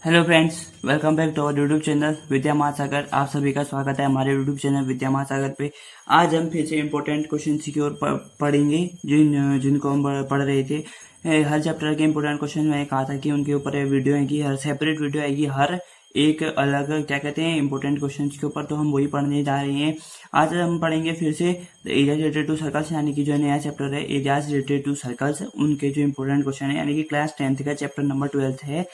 Hello friends, welcome back to our YouTube channel Vidya Mahasagar. आप सभी का स्वागत है हमारे यूट्यूब चैनल विद्या महासागर पे। आज हम फिर से इम्पोर्टेंट क्वेश्चन की ओर पढ़ेंगे जिनको हम पढ़ रहे थे। हर चैप्टर के इम्पोर्टेंट क्वेश्चन मैंने कहा था कि उनके ऊपर वीडियो आएगी, हर सेपरेट वीडियो आएगी, हर एक अलग क्या कहते हैं इम्पोर्टेंट क्वेश्चन के ऊपर। तो हम वही पढ़ने जा रहे हैं। आज हम पढ़ेंगे फिर से एरिया रिलेटेड टू सर्कल्स, यानी कि जो नया चैप्टर है एरियाज रिलेटेड टू सर्कल्स, उनके जो इम्पोर्टेंट क्वेश्चन है, यानी कि क्लास 10th का चैप्टर नंबर 12 है,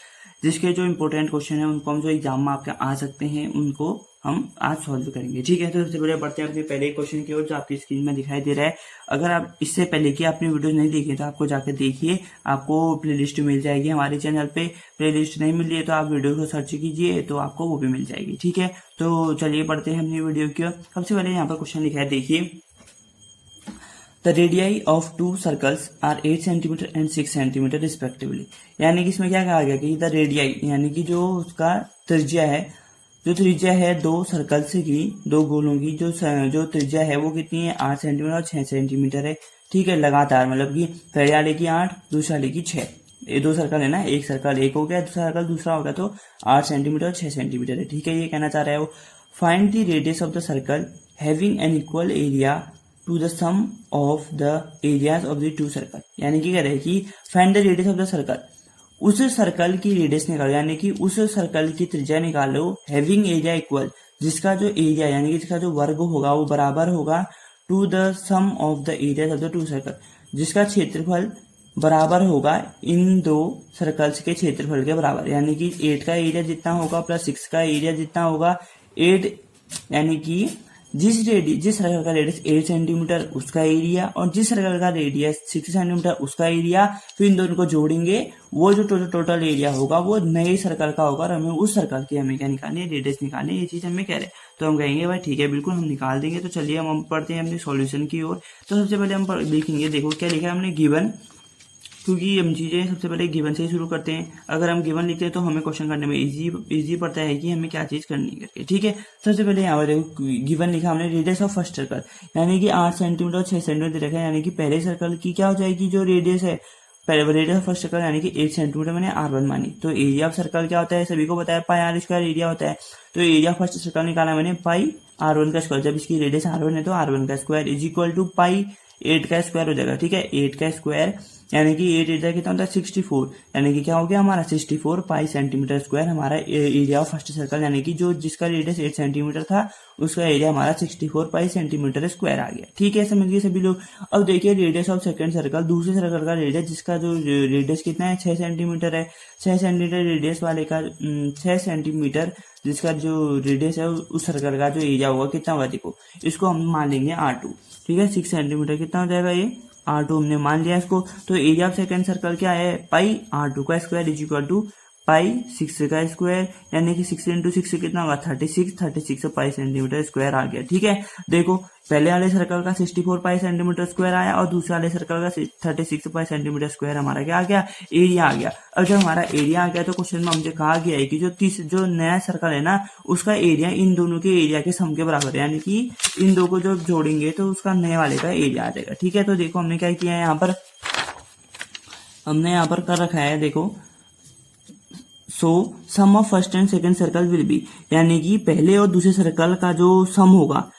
जिसके जो इम्पोर्टेंट क्वेश्चन है उनको हम जो एग्जाम में आपके आ सकते हैं उनको हम आज सॉल्व करेंगे। ठीक है, तो सबसे पहले बढ़ते हैं अपने पहले क्वेश्चन की ओर जो आपकी स्क्रीन में दिखाई दे रहा है। अगर आप इससे पहले की आपने वीडियो नहीं देखी तो आपको जाकर देखिए, आपको प्लेलिस्ट मिल जाएगी हमारे चैनल पे। प्लेलिस्ट नहीं मिल रही है तो आप वीडियो को सर्च कीजिए तो आपको वो भी मिल जाएगी। ठीक है, तो चलिए बढ़ते हैं अपनी वीडियो की ओर। सबसे पहले यहाँ पर क्वेश्चन लिखा है, देखिए the radii of two circles are 8 centimetre and 6 centimetre respectively. यानी कि इसमें क्या कहा गया कि द रेडियाई यानी कि जो उसका त्रिज्या है, जो त्रिज्या है दो सर्कल्स की, दो गोलों की जो त्रिज्या है वो कितनी है, 8 सेंटीमीटर और 6 सेंटीमीटर है। ठीक है, लगातार मतलब कि पहले वाले की 8, दूसरे वाले की 6। ये दो सर्कल है ना, एक सर्कल एक हो गया, दूसरा सर्कल दूसरा हो गया, तो 8 सेंटीमीटर और 6 सेंटीमीटर है। ठीक है, ये कहना चाह रहा है वो। Find the radius of the circle having an equal area to the sum of the areas of the two circle. यानी कि कह रहे हैं कि find the radius of the circle, उस सर्कल की रेडियस निकालो, यानी कि उस सर्कल की त्रिज्या निकालो, हैविंग एरिया इक्वल, जिसका जो एरिया यानी कि जिसका जो वर्ग होगा वो बराबर होगा, to the sum of the areas of the two circle, जिसका क्षेत्रफल बराबर होगा इन दो सर्कल्स के क्षेत्रफल के बराबर। यानी कि 8 का एरिया जितना होगा प्लस 6 का एरिया जितना होगा, 8 यानी कि जिस सर्कल का रेडियस 8 सेंटीमीटर उसका एरिया और जिस सर्कल का रेडियस 6 सेंटीमीटर उसका एरिया, फिर इन दोनों को जोड़ेंगे, वो जो टोटल एरिया होगा वो नए सर्कल का होगा और हमें उस सर्कल की हमें क्या निकालनी है, रेडियस निकालनी है। ये चीज हमें कह रहे हैं, तो हम कहेंगे भाई ठीक है बिल्कुल हम निकाल देंगे। तो चलिए हम पढ़ते हैं अपने सॉल्यूशन की ओर। तो सबसे पहले हम देखेंगे, देखो क्या लिखा है हमने, गिवन, क्योंकि हम चीजें सबसे पहले गिवन से ही शुरू करते हैं। अगर हम गिवन लिखते हैं तो हमें क्वेश्चन करने में इजी पड़ता है कि हमें क्या चीज करनी है। ठीक है, सबसे पहले यहाँ पर गिवन लिखा हमने, रेडियस ऑफ फर्स्ट सर्कल, यानी कि 8 सेंटीमीटर और 6 सेंटीमीटर रखा है। यानी कि पहले सर्कल की क्या हो जाएगी, जो रेडियस है, पहले रेडियस ऑफ फर्स्ट सर्कल यानी कि 8 सेंटीमीटर मैंने R1 मानी। तो एरिया ऑफ सर्कल क्या होता है, सभी को बताया, पाई R स्क्वायर एरिया होता है। तो एरिया फर्स्ट सर्कल निकाला मैंने पाई R1 का स्क्वायर, जब इसकी रेडियस R1 है तो R1 का स्क्वायर इज इक्वल टू पाई 8 का स्क्वायर हो जाएगा। ठीक है, 8 का स्क्वायर यानी कि 8 एरिया कितना होता है 64, यानी कि क्या हो गया हमारा 64 पाई सेंटीमीटर स्क्वायर हमारा एरिया ऑफ फर्स्ट सर्कल, यानी कि जो जिसका रेडियस 8 सेंटीमीटर था उसका एरिया हमारा 64 पाई सेंटीमीटर स्क्वायर आ गया। ठीक है, समझ गए सभी लोग। अब देखिए रेडियस ऑफ सेकंड सर्कल, दूसरे सर्कल का रेडियस, जिसका जो रेडियस कितना है 6 सेंटीमीटर है, 6 सेंटीमीटर रेडियस वाले का 6 सेंटीमीटर जिसका जो रेडियस है उस सर्कल का जो एरिया होगा कितना होगा, देखो इसको हम मान लेंगे R2। ठीक है, 6 सेंटीमीटर कितना हो जाएगा, ये R2 हमने मान लिया इसको। तो एरिया ऑफ सेकंड सर्कल क्या है, पाई R2 का स्क्वायर इज इक्वल टू पाई 6 का स्क्वायर, यानी कि 6 इंटू 6 कितना होगा 36 पाई सेंटीमीटर स्क्वायर आ गया। ठीक है, देखो पहले वाले सर्कल का 64 पाई सेंटीमीटर स्क्वायर आया और दूसरे वाले सर्कल का 36 पाई सेंटीमीटर स्क्वायर हमारा क्या आ गया, एरिया आ गया। अब जब हमारा एरिया आ गया तो क्वेश्चन में हमसे कहा गया है कि जो नया सर्कल है ना उसका एरिया इन दोनों के एरिया के सम के बराबर है, यानी कि इन दो को जब जोड़ेंगे तो उसका नए वाले का एरिया आ जाएगा। ठीक है, तो देखो हमने क्या किया है, हमने यहाँ पर कर रखा है, देखो so sum of first and second circle will be, यानी कि पहले और दूसरे सर्कल का जो सम होगा,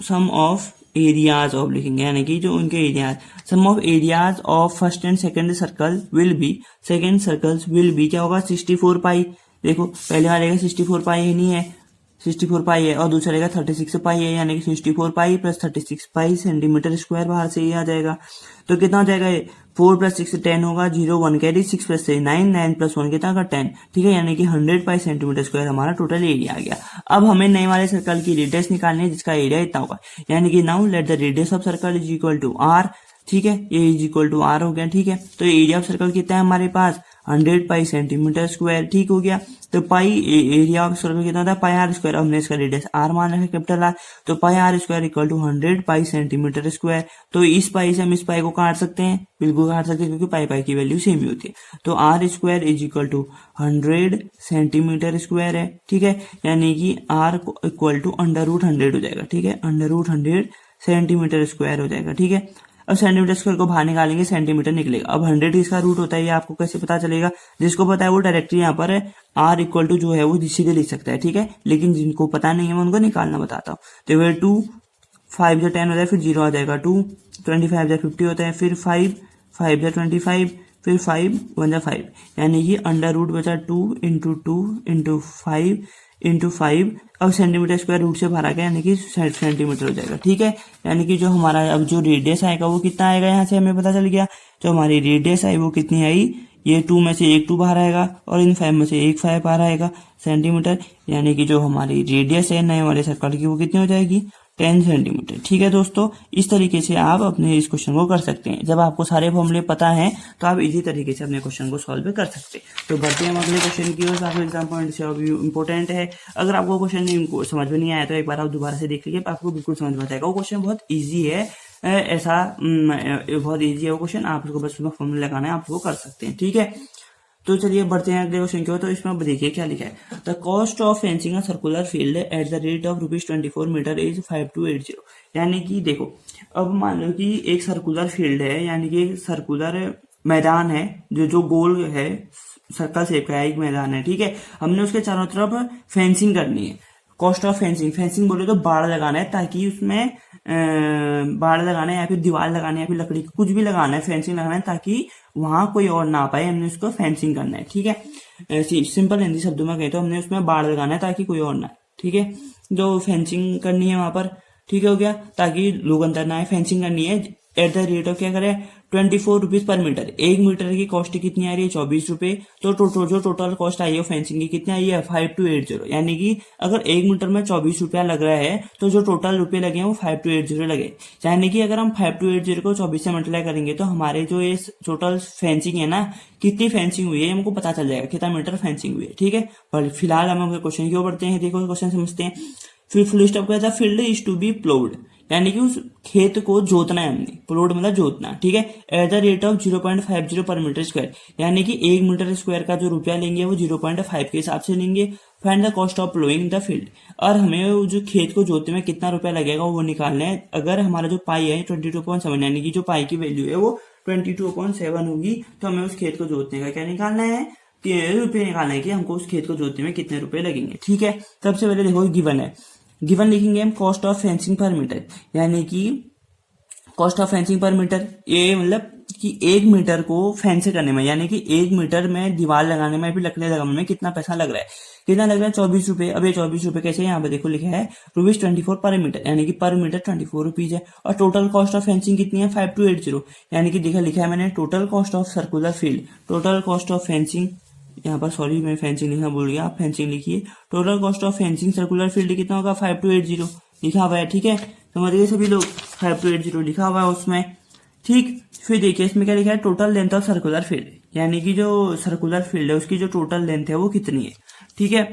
सम ऑफ एरियाज ऑफ लिखेंगे, यानी कि जो उनके areas, sum of areas of first and second circle will be, second circles will be क्या होगा 64 पाई। देखो पहले वाले का 64 पाई है, नहीं है 64 पाई है, और दूसरे का 36 पाई है, यानी कि 64 पाई प्लस 36 पाई सेंटीमीटर स्क्वायर बाहर से ये आ जाएगा। तो कितना हो जाएगा, ये 4 प्लस 6 10 होगा, 0 1 कैरी, 6 प्लस 6 9, 9 प्लस 1 कितना का 10। ठीक है, यानी कि 100 पाई सेंटीमीटर स्क्वायर हमारा टोटल एरिया आ गया। अब हमें नए वाले सर्कल की रेडियस निकालनी है जिसका एरिया इतना होगा, यानी कि now let the radius of circle is equal to R। ठीक है, ये इज इक्वल टू R हो गया। ठीक है, तो एरिया ऑफ सर्कल कितना है हमारे पास 100 पाई सेंटीमीटर स्क्वायर। ठीक हो गया, तो पाई एरिया ऑफ सर्कल कितना था पाई R स्क्वायर, हमने इसका रेडियस R मान रखा है कैपिटल R, तो pi R square equal to 100 pi centimetre square. तो इस पाई से हम इस पाई को काट सकते हैं, बिल्कुल काट सकते हैं क्योंकि पाई की वैल्यू सेम ही होती है। तो R square is equal to 100 centimetre square है। ठीक है, यानी कि R equal to under root 100 हो जाएगा। ठीक है, अंडर रूट 100 सेंटीमीटर स्क्वायर हो जाएगा। ठीक है, अब सेंटीमीटर स्क्वायर को बाहर निकालेंगे, सेंटीमीटर निकलेगा। अब 100 इसका रूट होता है, ये आपको कैसे पता चलेगा? जिसको पता है वो डायरेक्टली यहाँ पर r इक्वल टू जो है वो सीधे लिख सकता है, ठीक है। लेकिन जिनको पता नहीं है मैं उनको निकालना बताता हूँ। तो ये 2 5 जो 10 होता है, फिर 0 आ जाएगा, 2 25 जो 50 होता है, फिर 5 5 जो 25, फिर 5 1 जो 5, यानी कि अंडर रूट बचा 2 इंटू 5 इंटू 5। अब सेंटीमीटर स्क्वायर रूट से बाहर आ गया, यानी कि सेंटीमीटर हो जाएगा, ठीक है। यानी कि जो हमारा अब जो रेडियस आएगा वो कितना आएगा, यहाँ से हमें पता चल गया। जो हमारी रेडियस आई वो कितनी आई, ये 2 में से एक 2 बाहर आएगा और इन 5 में से एक 5 बाहर आएगा सेंटीमीटर। यानी कि जो हमारी रेडियस है नए वाले सर्कल की वो कितनी हो जाएगी, 10 सेंटीमीटर, ठीक है दोस्तों। इस तरीके से आप अपने इस क्वेश्चन को कर सकते हैं। जब आपको सारे फॉर्मूले पता हैं तो आप इजी तरीके से अपने क्वेश्चन को सॉल्व कर सकते हैं। तो बढ़ते हैं हम अगले क्वेश्चन की ओर। आपको एग्जाम पॉइंट से इंपॉर्टेंट है। अगर आपको क्वेश्चन समझ में नहीं आया तो एक बार आप दोबारा से देख लीजिए, आपको बिल्कुल समझ में आएगा। वो क्वेश्चन बहुत ईजी है, ऐसा बहुत ईजी है वो क्वेश्चन। आप उसको बस फॉर्मूला लगाना है, आप वो कर सकते हैं, ठीक है। तो चलिए बढ़ते हैं अगले क्वेश्चन की ओर। तो इसमें आप देखिए क्या लिखा है, the cost of fencing a circular field at the rate of ₹24 metre is 5280। यानी कि देखो, अब मान लो कि एक सर्कुलर फील्ड है, यानी कि एक सर्कुलर मैदान है जो गोल है, सर्कल शेप का एक मैदान है, ठीक है। हमने उसके चारों तरफ फेंसिंग करनी है। कॉस्ट ऑफ फेंसिंग बोले तो बाड़ लगाना है, ताकि उसमें बाड़ लगाना है या फिर दीवार लगाना है या फिर लकड़ी कुछ भी लगाना है, फेंसिंग लगाना है, ताकि वहां कोई और ना पाए। हमने उसको फेंसिंग करना है, ठीक है। सिंपल हिंदी शब्दों में कहे तो हमने उसमें बाड़ लगाना है ताकि कोई और ना, ठीक है। जो फेंसिंग करनी है वहां पर, ठीक हो गया, ताकि लोग अंदर ना आए। फेंसिंग करनी है एट द रेट ऑफ क्या करे, 24 रुपीज पर मीटर। 1 मीटर की कॉस्ट कितनी आ रही है, 24 रुपए। तो जो टोटल कॉस्ट आई है फेंसिंग की कितनी आई है, 5280। यानी कि अगर 1 मीटर में 24 रुपया लग रहा है तो जो टोटल रुपए लगे हैं वो 5280 लगे। यानी कि अगर हम 5280 को 24 से मल्टीप्लाई करेंगे तो हमारे जो ये टोटल फेंसिंग है ना, कितनी फेंसिंग हुई है हमको पता चल जाएगा, कितना मीटर फेंसिंग हुई है, ठीक है। पर फिलहाल हम क्वेश्चन की ओर बढ़ते हैं। देखो क्वेश्चन समझते हैं। फिर फुल स्टॉप कहता है, field is to be ploughed, यानी कि उस खेत को जोतना है हमने। प्लोड मतलब जोतना, ठीक है। एट द रेट ऑफ 0.50 पर मीटर स्क्वायर, यानी कि 1 मीटर स्क्वायर का जो रुपया लेंगे वो 0.5 के हिसाब से लेंगे। Find the cost of ploughing the field, और हमें जो खेत को जोतने में कितना रुपया लगेगा वो निकालना है। अगर हमारा जो पाई है 22.7, यानी कि जो पाई की वैल्यू है वो 22.7 होगी, तो हमें उस खेत को जोतने का क्या निकालना है, रुपये निकालना है कि हमको उस खेत को जोतने में कितने रुपए लगेंगे, ठीक है। सबसे पहले देखो गिवन है, गिवन लिखेंगे हम कॉस्ट ऑफ फेंसिंग पर मीटर, यानी कि कॉस्ट ऑफ फेंसिंग पर मीटर, ये मतलब कि 1 मीटर को फेंस करने में, यानी कि 1 मीटर में दीवार लगाने में फिर लकड़ी लगाने में कितना पैसा लग रहा है, कितना लग रहा है, 24 रुपए। अब ये 24 रुपए कैसे, यहाँ पे देखो लिखा है ₹24 पर मीटर, यानी कि पर मीटर 24 रुपीज है। और टोटल कॉस्ट ऑफ फेंसिंग कितनी है, 5280, यानी कि देखा लिखा है मैंने total cost of circular field, total cost of fencing, यहाँ पर सॉरी मैं फेंसिंग लिखना भूल गया, आप फेंसिंग लिखिए। Total cost of fencing circular field कितना होगा, 5280 लिखा हुआ है, ठीक है। समझ गए सभी लोग, 5280 लिखा हुआ है उसमें, ठीक। फिर देखिए इसमें क्या लिखा है, total length of circular field, यानी कि जो सर्कुलर फील्ड है उसकी जो टोटल लेंथ है वो कितनी है, ठीक है।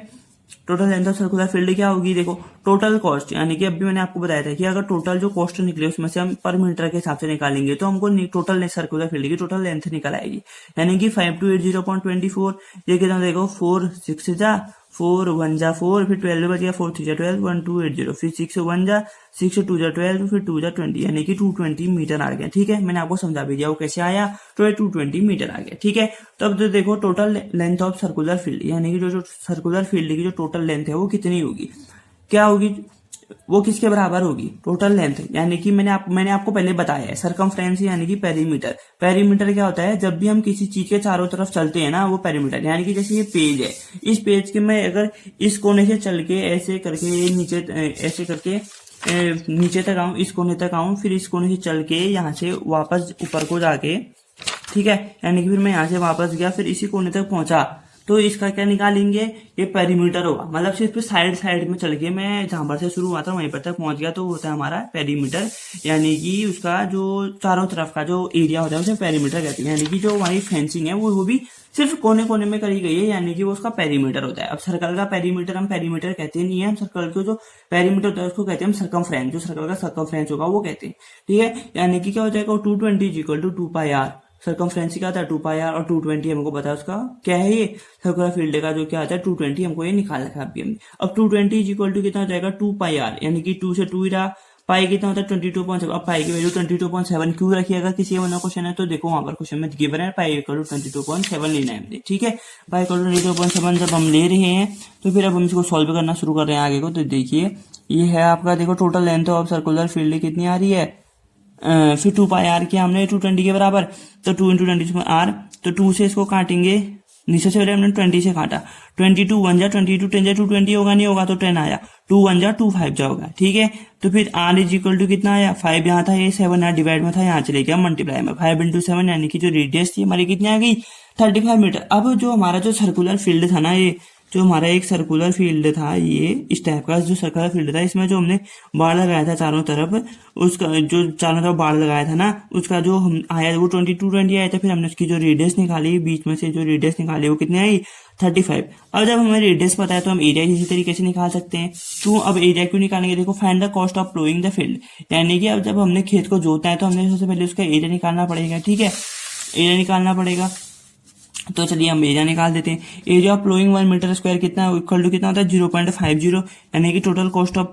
Total length of circular field क्या होगी, देखो टोटल कॉस्ट, यानी कि अभी मैंने आपको बताया था कि अगर टोटल जो कॉस्ट निकले उसमें से हम पर मीटर के हिसाब से निकालेंगे तो हमको टोटल सर्कुलर फील्ड की टोटल लेंथ निकल आएगी। यानी कि 5280.24, ये कितना देखो 4 6 जा 4 1 जा 4, फिर 12 बच गया, 4 3 जा 12, 1280, फिर 6 1 जा 6 2 जा 12, फिर 2 जा 20, यानी कि 220 मीटर आ गया, ठीक है। मैंने आपको समझा भी दिया वो कैसे आया, तो ये 220 मीटर आ गया, ठीक है। तब तो देखो total length of circular field, यानी कि जो सर्कुलर फील्ड की जो टोटल लेंथ है वो कितनी होगी, क्या होगी, वो किसके बराबर होगी, टोटल लेंथ, यानी कि मैंने आपको पहले बताया है सरकमफ्रेंस यानी कि पेरीमीटर। पेरीमीटर क्या होता है, जब भी हम किसी चीज के चारों तरफ चलते हैं ना वो पेरीमीटर, यानी कि जैसे ये पेज है, इस पेज के मैं अगर इस कोने से चल के ऐसे करके नीचे ऐसे करके नीचे तक आऊं, इस कोने तक आऊं, फिर इस कोने से चल के यहाँ से वापस ऊपर को जाके, ठीक है, यानी कि फिर मैं यहाँ से वापस गया फिर इसी कोने तक पहुंचा, तो इसका क्या निकालेंगे, ये पेरीमीटर होगा। मतलब सिर्फ साइड में चल के मैं जहां पर से शुरू हुआ था वहीं पर तक पहुंच गया तो होता है हमारा पेरीमीटर, यानी कि उसका जो चारों तरफ का जो एरिया होता है उसे पेरीमीटर कहते हैं। यानी कि जो हमारी फेंसिंग है वो भी सिर्फ कोने कोने में करी गई है, यानी कि वो उसका पेरीमीटर होता है। अब सर्कल का पेरीमीटर हम पेरीमीटर कहते नहीं है, हम सर्कल को जो पेरीमीटर होता है उसको कहते हैं हम सर्कमफ्रेंस, जो सर्कल का सर्कमफ्रेंस होगा वो कहते हैं, ठीक है। यानी कि क्या हो जाएगा, 220 = 2πr, सर्कमफ्रेंस क्या आता है 2πr, और 220 हमको पता है उसका क्या है, ये सर्कुलर फील्ड का जो क्या आता है 220, हमको ये निकाल रखा है अभी हमने। अब 220 = कितना हो जाएगा 2πr, यानी कि 2 से 2 ही रहा, पाई कितना होता है 22.7। अब पाई की वैल्यू 22.7 क्यों रखी, अगर किसी का क्वेश्चन है तो देखो वहां पर क्वेश्चन में गिवन है पाई इक्वल टू 22.7 लेना है, ठीक है। पाई इक्वल टू 22.7 जब हम ले रहे हैं तो फिर अब हम इसको सॉल्व करना शुरू कर रहे हैं आगे को। तो देखिए ये है आपका, देखो total length of circular field कितनी आ रही है, फिर 2 पाई आर किया हमने 220 के बराबर, तो 2 इंटू 20 आर, तो 2 से इसको काटेंगे, नीचे से पहले हमने 20 से काटा, 22 1 जा 22 10 जा 220 होगा, नहीं होगा तो 10 आया, 2 1 जा 2 5 जा होगा, ठीक है। तो फिर आर इज इक्वल टू कितना आया, 5 यहाँ था, ये 7 यहाँ डिवाइड में था, यहाँ चले गया मल्टीप्लाई में, 5 इंटू 7 यानी कि जो रेडियस थी हमारी कितनी आ गई 35 मीटर। अब जो हमारा जो सर्कुलर फील्ड था ना, ये जो हमारा एक सर्कुलर फील्ड था, ये इस टाइप का जो सर्कुलर फील्ड था, इसमें जो हमने बाढ़ लगाया था चारों तरफ, उसका जो चारों तरफ बाढ़ लगाया था ना, उसका जो हम आया वो 22 आया था। फिर हमने उसकी जो रेडियस निकाली, बीच में से जो रेडियस निकाली वो कितनी आई 35। अब जब हमें रेडियस पता है तो हम एरिया इसी तरीके से निकाल सकते हैं। क्यों, अब एरिया क्यों निकालेंगे, देखो find the cost of ploughing the field, यानी कि अब जब हमने खेत को जोतना है तो हमने सबसे पहले उसका एरिया निकालना पड़ेगा, ठीक है, एरिया निकालना पड़ेगा। तो चलिए हम एरिया निकाल देते हैं। Area of ploughing 1 metre square कितना इक्वल टू कितना होता है 0.50, यानी कि टोटल कॉस्ट ऑफ,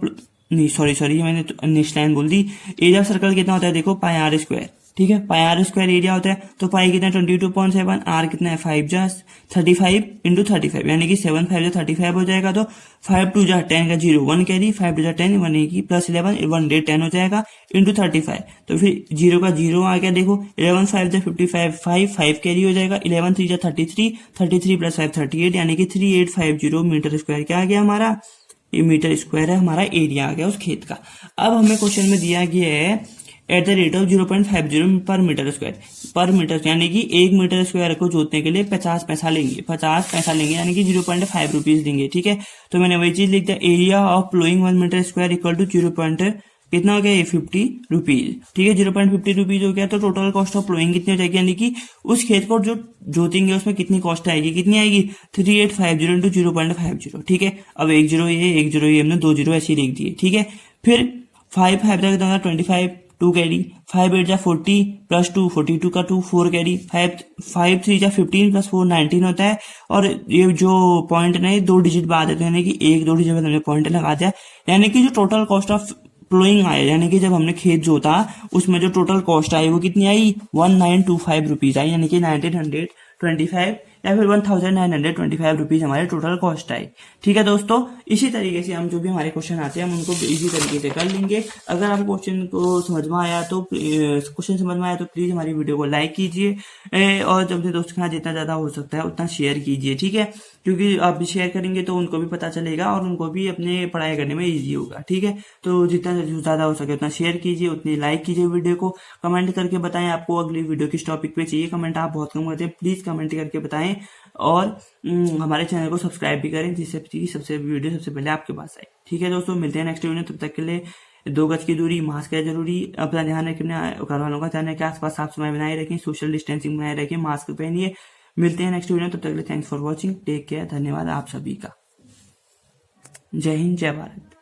नहीं सॉरी मैंने नेक्स्ट लाइन बोल दी। एरिया ऑफ सर्कल कितना होता है, देखो पाई आर स्क्वायर, ठीक है, पाई आर स्क्वायर एरिया होता है। तो पाई कितना 22.7, आर कितना है 5 जा 35 इंटू 35, यानी कि 7 5 जा 35 हो जाएगा। तो 5 2 जा 10 का 0 1 कैरी, 5 2 जा 10 1 की प्लस 11 1 डेढ़ 10 हो जाएगा इंटू 35। तो फिर 0 का 0 आ गया, देखो 11 5 जा 55 5 कैरी हो जाएगा, 11 3 जा 33 प्लस 5 38, यानी कि 3850 मीटर स्क्वायर क्या आ गया हमारा, ये मीटर स्क्वायर है हमारा एरिया आ गया उस खेत का। अब हमें क्वेश्चन में दिया गया है एट द रेट ऑफ 0.50 पर मीटर स्क्वायर, यानी कि 1 मीटर स्क्वायर को जोतने के लिए 50 पैसा लेंगे, 50 पैसा लेंगे, यानी कि 0.5 रुपीज देंगे, ठीक है। तो मैंने वही चीज लिख दिया, area of ploughing 1 metre square equal to 0. कितना हो गया ये 50 रुपीज, ठीक है, 0.50 रुपीज हो गया। तो टोटल कॉस्ट ऑफ प्लोइंग कितनी हो जाएगी, यानी कि उस खेत को जो जोतेंगे उसमें कितनी कॉस्ट आएगी, कितनी आएगी 3850 इंटू 0.50, ठीक है। अब 1 0 ये हमने 2 0 ऐसे ही लिख दिए, ठीक है। फिर 5 5 तक 25 2 कैरी, 5 8 जा 40 प्लस 2 42 का 2 4 कैरी, 5 3 जा 15 प्लस 4 19 होता है। और ये जो पॉइंट ना 2 डिजिट बाद है, यानी कि 1 2 डिजिट में हमने पॉइंट लगा दिया, यानी कि जो टोटल कॉस्ट ऑफ प्लोइंग आया, यानी कि जब हमने खेत जोता उसमें जो टोटल कॉस्ट आई वो कितनी आई 1925 रुपीज आई, यानी कि 1925 या फिर 1925 रुपीज हमारे टोटल कॉस्ट आई, ठीक है दोस्तों। इसी तरीके से हम जो भी हमारे क्वेश्चन आते हैं हम उनको इजी तरीके से कर लेंगे। अगर आपको क्वेश्चन को समझ में आया तो प्लीज हमारी वीडियो को लाइक कीजिए और जब अपने दोस्तों के साथ जितना ज्यादा हो सकता है उतना शेयर कीजिए, ठीक है, क्योंकि आप भी शेयर करेंगे तो उनको भी पता चलेगा और उनको भी अपने पढ़ाई करने में ईजी होगा, ठीक है। तो जितना ज्यादा हो सके उतना शेयर कीजिए, उतनी लाइक कीजिए वीडियो को, कमेंट करके बताएं आपको अगली वीडियो किस टॉपिक पे चाहिए। कमेंट आप बहुत कम करते हैं, प्लीज कमेंट करके बताएं और हमारे चैनल को सब्सक्राइब भी करें जिससे वीडियो सबसे पहले आपके पास आए, ठीक है दोस्तों। मिलते हैं नेक्स्ट वीडियो, तब तक के लिए 2 गज की दूरी, मास्क है जरूरी, अपना ध्यान रखें, घर वालों का ध्यान रखें, आसपास साफ सफाई बनाए रखें, सोशल डिस्टेंसिंग बनाए रखें, मास्क पहनिए। मिलते हैं नेक्स्ट वीडियो, तब तक के लिए thanks for watching, take care, धन्यवाद आप सभी का। जय हिंद, जय भारत।